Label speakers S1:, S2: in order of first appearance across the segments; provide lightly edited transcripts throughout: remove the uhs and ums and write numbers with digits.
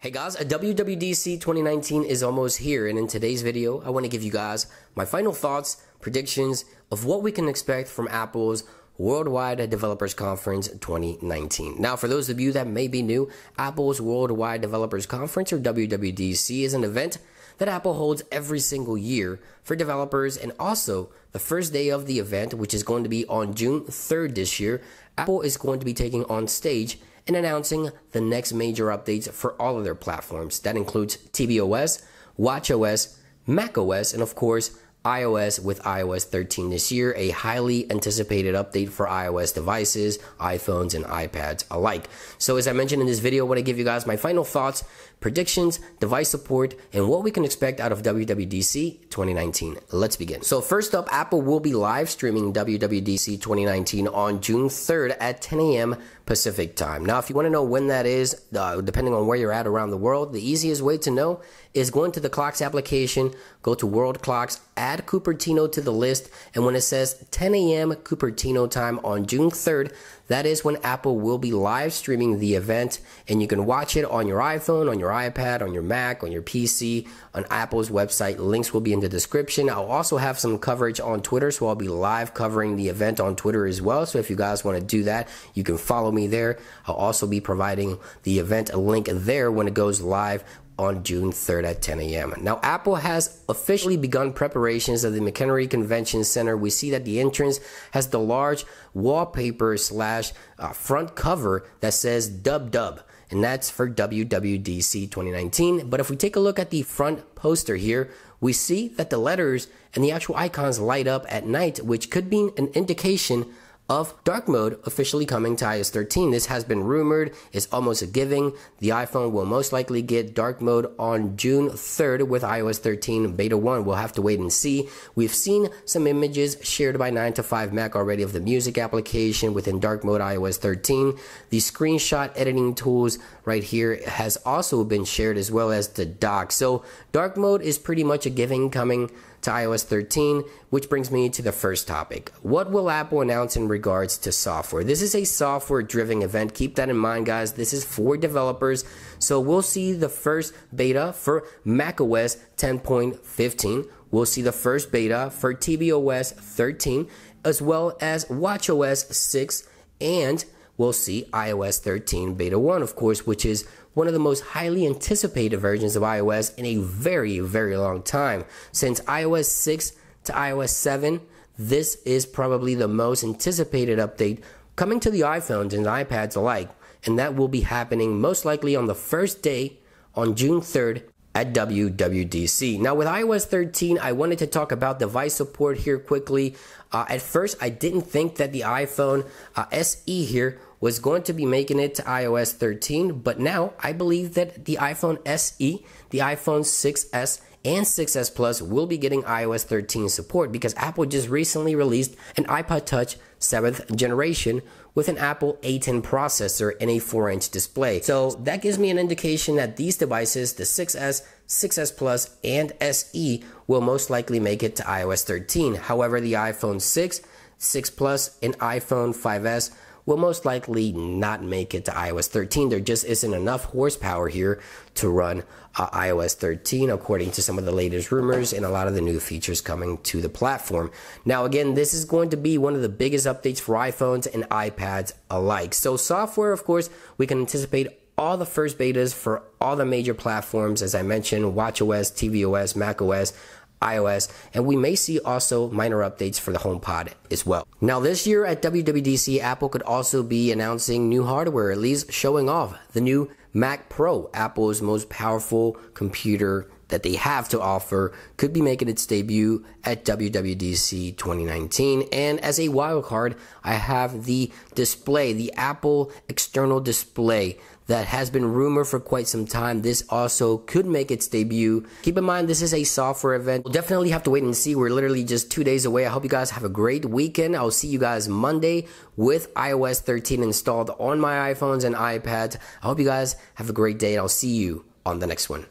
S1: Hey guys, a WWDC 2019 is almost here, and in today's video, I want to give you guys my final thoughts, predictions of what we can expect from Apple's Worldwide Developers Conference 2019. Now, for those of you that may be new, Apple's Worldwide Developers Conference, or WWDC, is an event that Apple holds every single year for developers, and also the first day of the event, which is going to be on June 3rd this year, Apple is going to be taking on stage and announcing the next major updates for all of their platforms. That includes tvOS, watchOS, macOS, and of course, iOS with iOS 13 this year, a highly anticipated update for iOS devices, iPhones, and iPads alike. So as I mentioned in this video, I want to give you guys my final thoughts, predictions, device support, and what we can expect out of WWDC 2019. Let's begin. So first up, Apple will be live streaming WWDC 2019 on June 3rd at 10 a.m. Pacific time. Now, if you want to know when that is, depending on where you're at around the world, the easiest way to know is go into the Clocks application, go to World Clocks, add Cupertino to the list, and when it says 10 a.m. Cupertino time on June 3rd, that is when Apple will be live streaming the event, and you can watch it on your iPhone, on your iPad, on your Mac, on your PC, on Apple's website. Links will be in the description. I'll also have some coverage on Twitter, so I'll be live covering the event on Twitter as well. So if you guys want to do that, you can follow me there. I'll also be providing the event link there when it goes live on June 3rd at 10 a.m. Now, Apple has officially begun preparations of the McHenry Convention Center. We see that the entrance has the large wallpaper / front cover that says Dub, and that's for WWDC 2019. But if we take a look at the front poster here, we see that the letters and the actual icons light up at night, which could be an indication of dark mode officially coming to iOS 13. This has been rumored. It's almost a given. The iPhone will most likely get dark mode on June 3rd with iOS 13 Beta 1. We'll have to wait and see. We've seen some images shared by 9to5Mac already of the music application within dark mode iOS 13. The screenshot editing tools right here has also been shared, as well as the dock. So dark mode is pretty much a given coming to iOS 13, which brings me to the first topic. What will Apple announce in regards to software? This is a software-driven event. Keep that in mind, guys. This is for developers. So we'll see the first beta for macOS 10.15. We'll see the first beta for tvOS 13, as well as watchOS 6, and we'll see iOS 13 Beta 1, of course, which is one of the most highly anticipated versions of iOS in a very, very long time. Since iOS 6 to iOS 7, this is probably the most anticipated update coming to the iPhones and iPads alike, and that will be happening most likely on the first day on June 3rd at WWDC. Now, with iOS 13, I wanted to talk about device support here quickly. At first, I didn't think that the iPhone SE here was going to be making it to iOS 13, but now I believe that the iPhone SE, the iPhone 6S, and 6S Plus will be getting iOS 13 support because Apple just recently released an iPod Touch 7th generation with an Apple A10 processor and a 4-inch display. So that gives me an indication that these devices, the 6S, 6S Plus, and SE, will most likely make it to iOS 13. However, the iPhone 6, 6 Plus, and iPhone 5S will most likely not make it to iOS 13. There just isn't enough horsepower here to run iOS 13, according to some of the latest rumors and a lot of the new features coming to the platform. Now, again, this is going to be one of the biggest updates for iPhones and iPads alike. So software, of course, we can anticipate all the first betas for all the major platforms, as I mentioned, watchOS, tvOS, macOS, iOS, and we may see also minor updates for the HomePod as well. Now, this year at WWDC, Apple could also be announcing new hardware, at least showing off the new Mac Pro, Apple's most powerful computer that they have to offer, could be making its debut at WWDC 2019. And as a wild card, I have the display, the Apple external display that has been rumored for quite some time. This also could make its debut. Keep in mind, this is a software event. We'll definitely have to wait and see. We're literally just 2 days away. I hope you guys have a great weekend. I'll see you guys Monday with iOS 13 installed on my iPhones and iPads. I hope you guys have a great day, and I'll see you on the next one.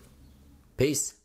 S1: Peace.